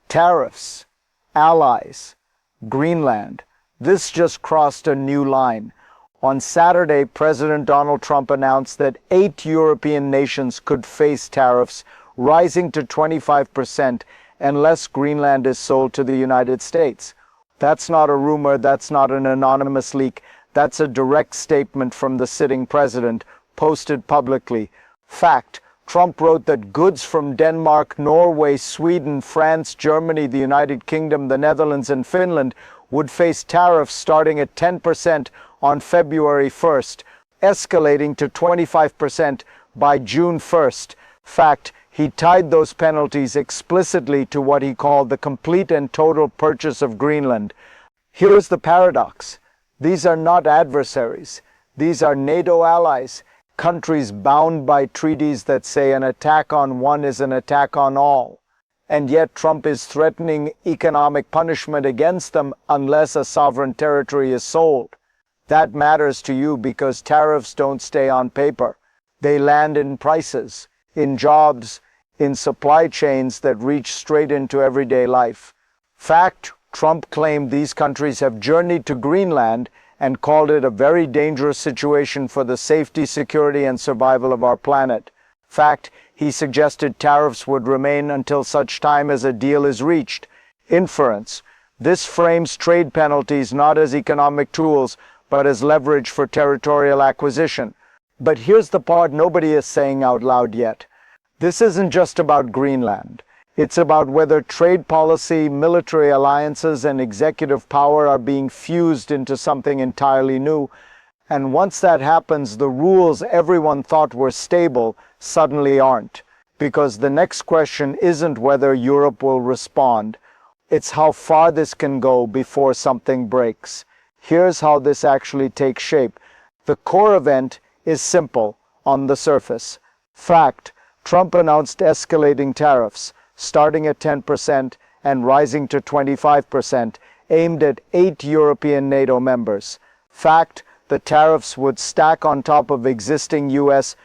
Tariffs, allies, Greenland. This just crossed a new line. On Saturday, President Donald Trump announced that 8 European nations could face tariffs, rising to 25% unless Greenland is sold to the United States. That's not a rumor, that's not an anonymous leak, that's a direct statement from the sitting president, posted publicly. Fact: Trump wrote that goods from Denmark, Norway, Sweden, France, Germany, the United Kingdom, the Netherlands, and Finland would face tariffs starting at 10% on February 1st, escalating to 25% by June 1st. Fact: he tied those penalties explicitly to what he called the complete and total purchase of Greenland. Here's the paradox. These are not adversaries. These are NATO allies, countries bound by treaties that say an attack on one is an attack on all. And yet Trump is threatening economic punishment against them unless a sovereign territory is sold. That matters to you because tariffs don't stay on paper. They land in prices, in jobs, in supply chains that reach straight into everyday life. Fact: Trump claimed these countries have journeyed to Greenland and called it a very dangerous situation for the safety, security, and survival of our planet. Fact: he suggested tariffs would remain until such time as a deal is reached. Inference: this frames trade penalties not as economic tools, but as leverage for territorial acquisition. But here's the part nobody is saying out loud yet. This isn't just about Greenland. It's about whether trade policy, military alliances, and executive power are being fused into something entirely new. And once that happens, the rules everyone thought were stable suddenly aren't. Because the next question isn't whether Europe will respond. It's how far this can go before something breaks. Here's how this actually takes shape. The core event is simple on the surface. Fact: Trump announced escalating tariffs, starting at 10% and rising to 25%, aimed at 8 European NATO members. Fact: the tariffs would stack on top of existing U.S.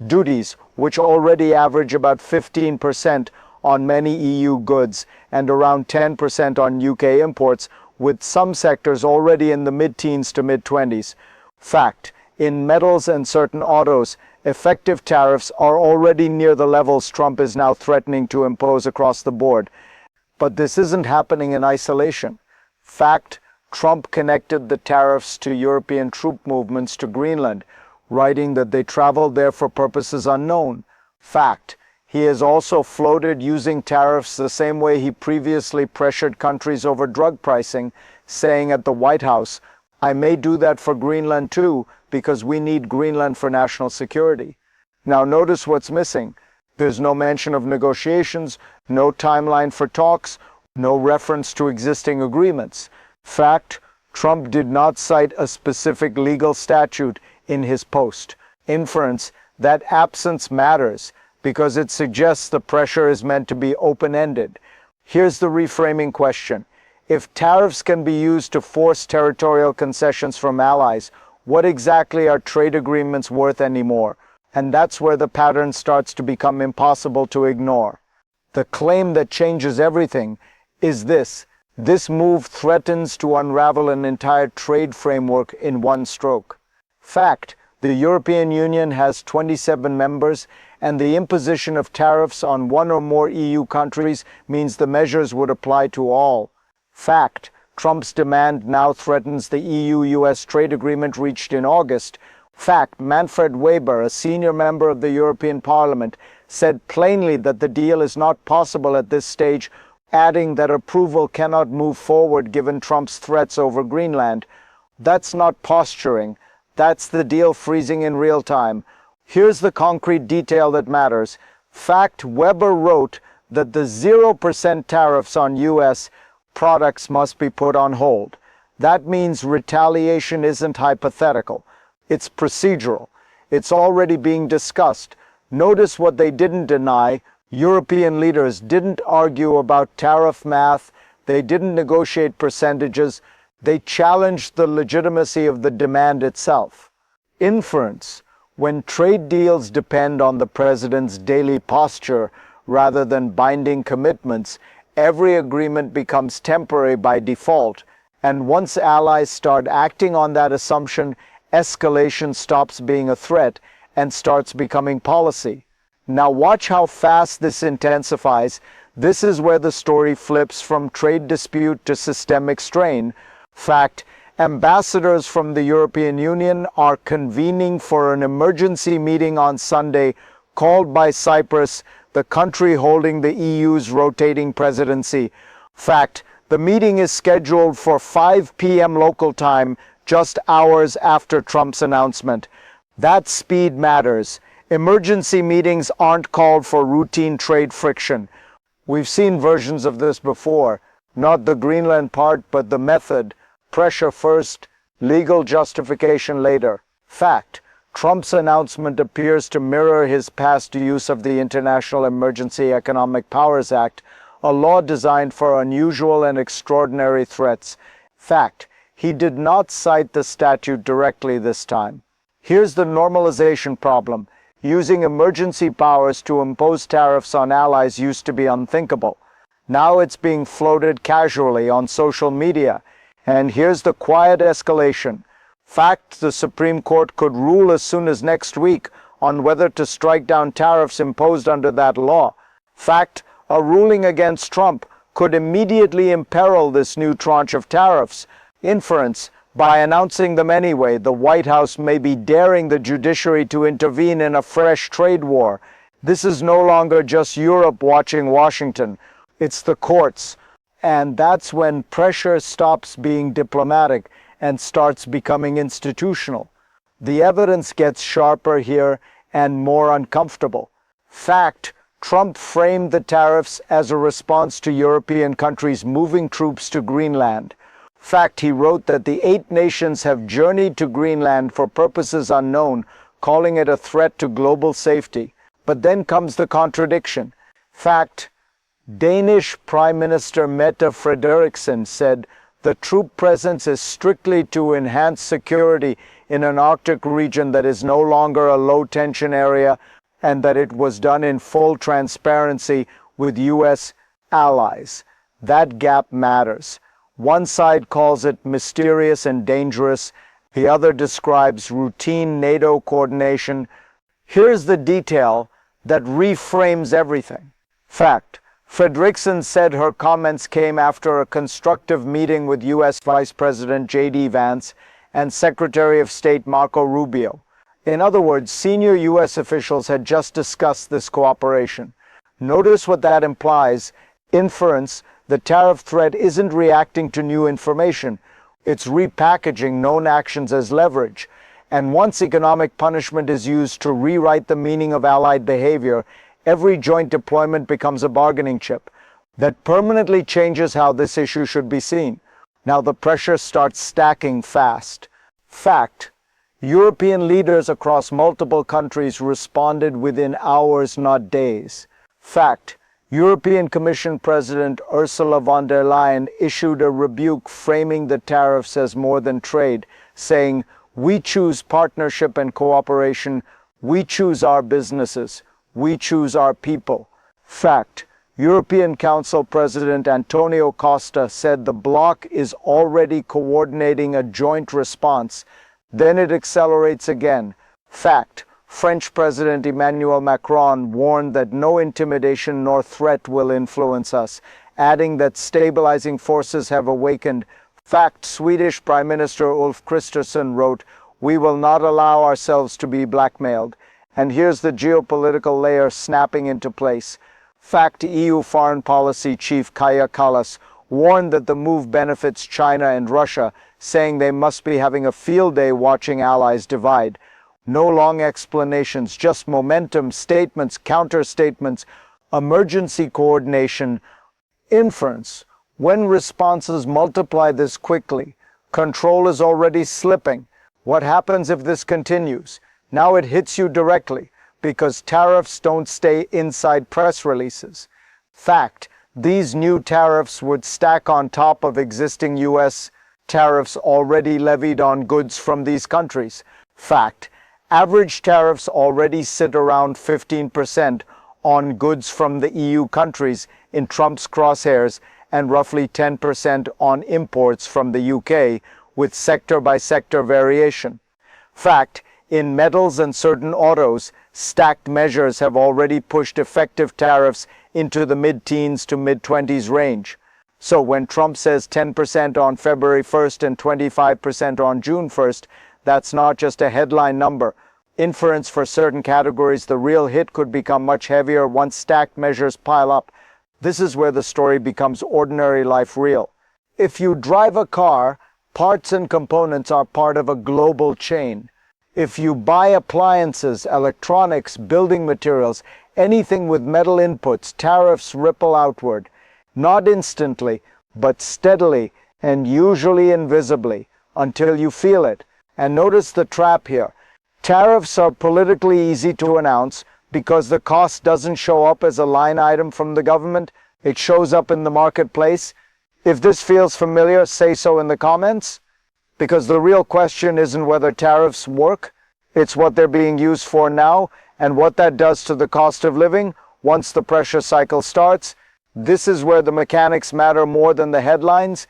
duties, which already average about 15% on many EU goods and around 10% on UK imports, with some sectors already in the mid-teens to mid-20s. Fact: in metals and certain autos, effective tariffs are already near the levels Trump is now threatening to impose across the board. But this isn't happening in isolation. Fact: Trump connected the tariffs to European troop movements to Greenland, writing that they traveled there for purposes unknown. Fact: he has also floated using tariffs the same way he previously pressured countries over drug pricing, saying at the White House, "I may do that for Greenland too, because we need Greenland for national security." Now notice what's missing. There's no mention of negotiations, no timeline for talks, no reference to existing agreements. Fact: Trump did not cite a specific legal statute in his post. Inference: that absence matters because it suggests the pressure is meant to be open-ended. Here's the reframing question. If tariffs can be used to force territorial concessions from allies, what exactly are trade agreements worth anymore? And that's where the pattern starts to become impossible to ignore. The claim that changes everything is this: this move threatens to unravel an entire trade framework in one stroke. Fact: the European Union has 27 members, and the imposition of tariffs on one or more EU countries means the measures would apply to all. Fact: Trump's demand now threatens the EU-US trade agreement reached in August. Fact: Manfred Weber, a senior member of the European Parliament, said plainly that the deal is not possible at this stage, adding that approval cannot move forward given Trump's threats over Greenland. That's not posturing. That's the deal freezing in real time. Here's the concrete detail that matters. Fact: Weber wrote that the 0% tariffs on U.S. products must be put on hold. That means retaliation isn't hypothetical. It's procedural. It's already being discussed. Notice what they didn't deny. European leaders didn't argue about tariff math. They didn't negotiate percentages. They challenged the legitimacy of the demand itself. Inference: when trade deals depend on the president's daily posture rather than binding commitments, every agreement becomes temporary by default, and once allies start acting on that assumption, escalation stops being a threat and starts becoming policy. Now watch how fast this intensifies. This is where the story flips from trade dispute to systemic strain. Fact, ambassadors from the European Union are convening for an emergency meeting on Sunday called by Cyprus, the country holding the EU's rotating presidency. Fact, the meeting is scheduled for 5 p.m. local time, just hours after Trump's announcement. That speed matters. Emergency meetings aren't called for routine trade friction. We've seen versions of this before, not the Greenland part, but the method. Pressure first, legal justification later. Fact, Trump's announcement appears to mirror his past use of the International Emergency Economic Powers Act, a law designed for unusual and extraordinary threats. Fact, he did not cite the statute directly this time. Here's the normalization problem. Using emergency powers to impose tariffs on allies used to be unthinkable. Now it's being floated casually on social media. And here's the quiet escalation. Fact, the Supreme Court could rule as soon as next week on whether to strike down tariffs imposed under that law. Fact, a ruling against Trump could immediately imperil this new tranche of tariffs. Inference, by announcing them anyway, the White House may be daring the judiciary to intervene in a fresh trade war. This is no longer just Europe watching Washington. It's the courts. And that's when pressure stops being diplomatic and starts becoming institutional. The evidence gets sharper here and more uncomfortable. Fact, Trump framed the tariffs as a response to European countries moving troops to Greenland. Fact, he wrote that the 8 nations have journeyed to Greenland for purposes unknown, calling it a threat to global safety. But then comes the contradiction. Fact, Danish Prime Minister Mette Frederiksen said the troop presence is strictly to enhance security in an Arctic region that is no longer a low-tension area, and that it was done in full transparency with U.S. allies. That gap matters. One side calls it mysterious and dangerous. The other describes routine NATO coordination. Here's the detail that reframes everything. Fact, Frederiksen said her comments came after a constructive meeting with U.S. Vice President J.D. Vance and Secretary of State Marco Rubio. In other words, senior U.S. officials had just discussed this cooperation. Notice what that implies. Inference, the tariff threat isn't reacting to new information. It's repackaging known actions as leverage. And once economic punishment is used to rewrite the meaning of allied behavior, every joint deployment becomes a bargaining chip that permanently changes how this issue should be seen. Now the pressure starts stacking fast. Fact, European leaders across multiple countries responded within hours, not days. Fact, European Commission President Ursula von der Leyen issued a rebuke framing the tariffs as more than trade, saying, "We choose partnership and cooperation. We choose our businesses. We choose our people." Fact, European Council President Antonio Costa said the bloc is already coordinating a joint response. Then it accelerates again. Fact, French President Emmanuel Macron warned that no intimidation nor threat will influence us, adding that stabilizing forces have awakened. Fact, Swedish Prime Minister Ulf Kristersson wrote, "We will not allow ourselves to be blackmailed." And here's the geopolitical layer snapping into place. Fact, EU Foreign Policy Chief Kaja Kallas warned that the move benefits China and Russia, saying they must be having a field day watching allies divide. No long explanations, just momentum, statements, counter-statements, emergency coordination. Inference, when responses multiply this quickly, control is already slipping. What happens if this continues? Now it hits you directly, because tariffs don't stay inside press releases. Fact, these new tariffs would stack on top of existing U.S. tariffs already levied on goods from these countries. Fact, average tariffs already sit around 15% on goods from the EU countries, in Trump's crosshairs and roughly 10% on imports from the UK, with sector-by-sector variation. Fact, in metals and certain autos, stacked measures have already pushed effective tariffs into the mid-teens to mid-20s range. So when Trump says 10% on February 1st and 25% on June 1st, that's not just a headline number. Inference for certain categories, the real hit could become much heavier once stacked measures pile up. This is where the story becomes ordinary life real. If you drive a car, parts and components are part of a global chain. If you buy appliances, electronics, building materials, anything with metal inputs, tariffs ripple outward. Not instantly, but steadily and usually invisibly until you feel it. And notice the trap here. Tariffs are politically easy to announce because the cost doesn't show up as a line item from the government. It shows up in the marketplace. If this feels familiar, say so in the comments. Because the real question isn't whether tariffs work, it's what they're being used for now and what that does to the cost of living once the pressure cycle starts. This is where the mechanics matter more than the headlines.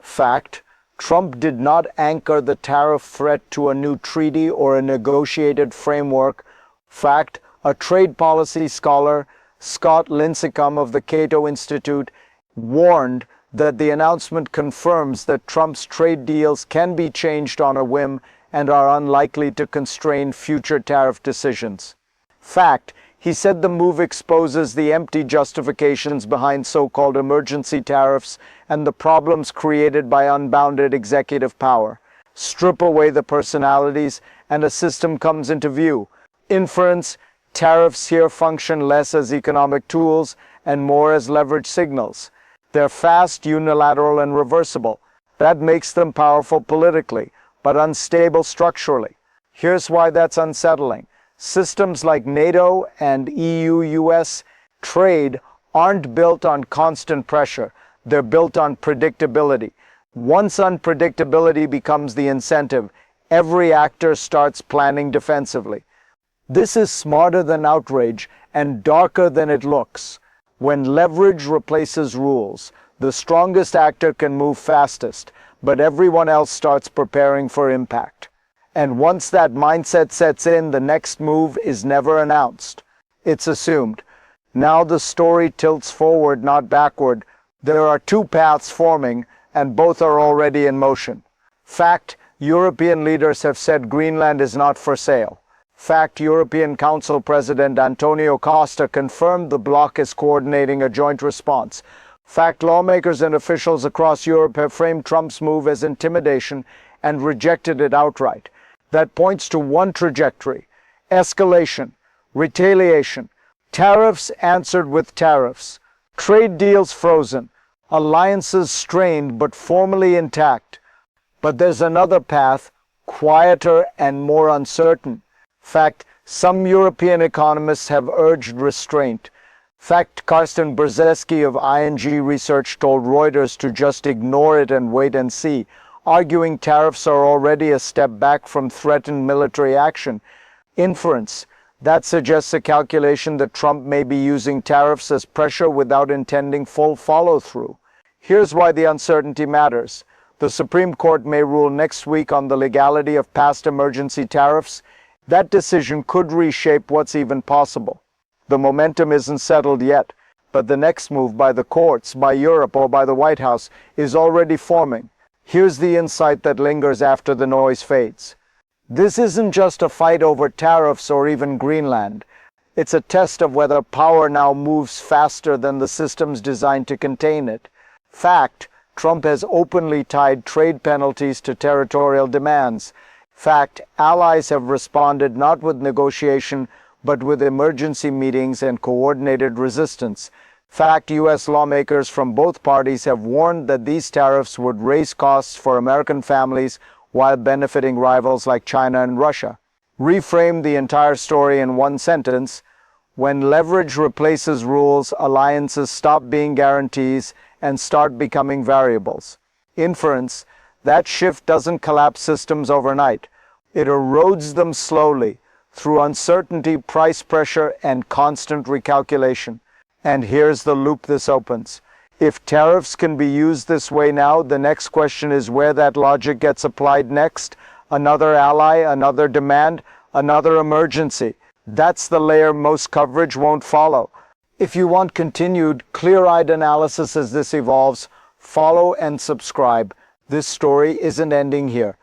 Fact, Trump did not anchor the tariff threat to a new treaty or a negotiated framework. Fact, a trade policy scholar, Scott Lincecum of the Cato Institute, warned that the announcement confirms that Trump's trade deals can be changed on a whim and are unlikely to constrain future tariff decisions. Fact, he said the move exposes the empty justifications behind so-called emergency tariffs and the problems created by unbounded executive power. Strip away the personalities and a system comes into view. Inference, tariffs here function less as economic tools and more as leverage signals. They're fast, unilateral, and reversible. That makes them powerful politically, but unstable structurally. Here's why that's unsettling. Systems like NATO and EU-US trade aren't built on constant pressure. They're built on predictability. Once unpredictability becomes the incentive, every actor starts planning defensively. This is smarter than outrage and darker than it looks. When leverage replaces rules, the strongest actor can move fastest, but everyone else starts preparing for impact. And once that mindset sets in, the next move is never announced. It's assumed. Now the story tilts forward, not backward. There are two paths forming, and both are already in motion. Fact, European leaders have said Greenland is not for sale. Fact, European Council President Antonio Costa confirmed the bloc is coordinating a joint response. Fact, lawmakers and officials across Europe have framed Trump's move as intimidation and rejected it outright. That points to one trajectory: escalation, retaliation, tariffs answered with tariffs, trade deals frozen, alliances strained but formally intact. But there's another path, quieter and more uncertain. Fact, some European economists have urged restraint. Fact, Karsten Brzezinski of ING Research told Reuters to just ignore it and wait and see, arguing tariffs are already a step back from threatened military action. Inference, that suggests a calculation that Trump may be using tariffs as pressure without intending full follow-through. Here's why the uncertainty matters. The Supreme Court may rule next week on the legality of past emergency tariffs. That decision could reshape what's even possible. The momentum isn't settled yet, but the next move by the courts, by Europe, or by the White House is already forming. Here's the insight that lingers after the noise fades. This isn't just a fight over tariffs or even Greenland. It's a test of whether power now moves faster than the systems designed to contain it. Fact, Trump has openly tied trade penalties to territorial demands. Fact, allies have responded not with negotiation, but with emergency meetings and coordinated resistance. Fact, U.S. lawmakers from both parties have warned that these tariffs would raise costs for American families while benefiting rivals like China and Russia. Reframe the entire story in one sentence: when leverage replaces rules, alliances stop being guarantees and start becoming variables. Inference, that shift doesn't collapse systems overnight. It erodes them slowly through uncertainty, price pressure, and constant recalculation. And here's the loop this opens. If tariffs can be used this way now, the next question is where that logic gets applied next. Another ally, another demand, another emergency. That's the layer most coverage won't follow. If you want continued, clear-eyed analysis as this evolves, follow and subscribe. This story isn't ending here.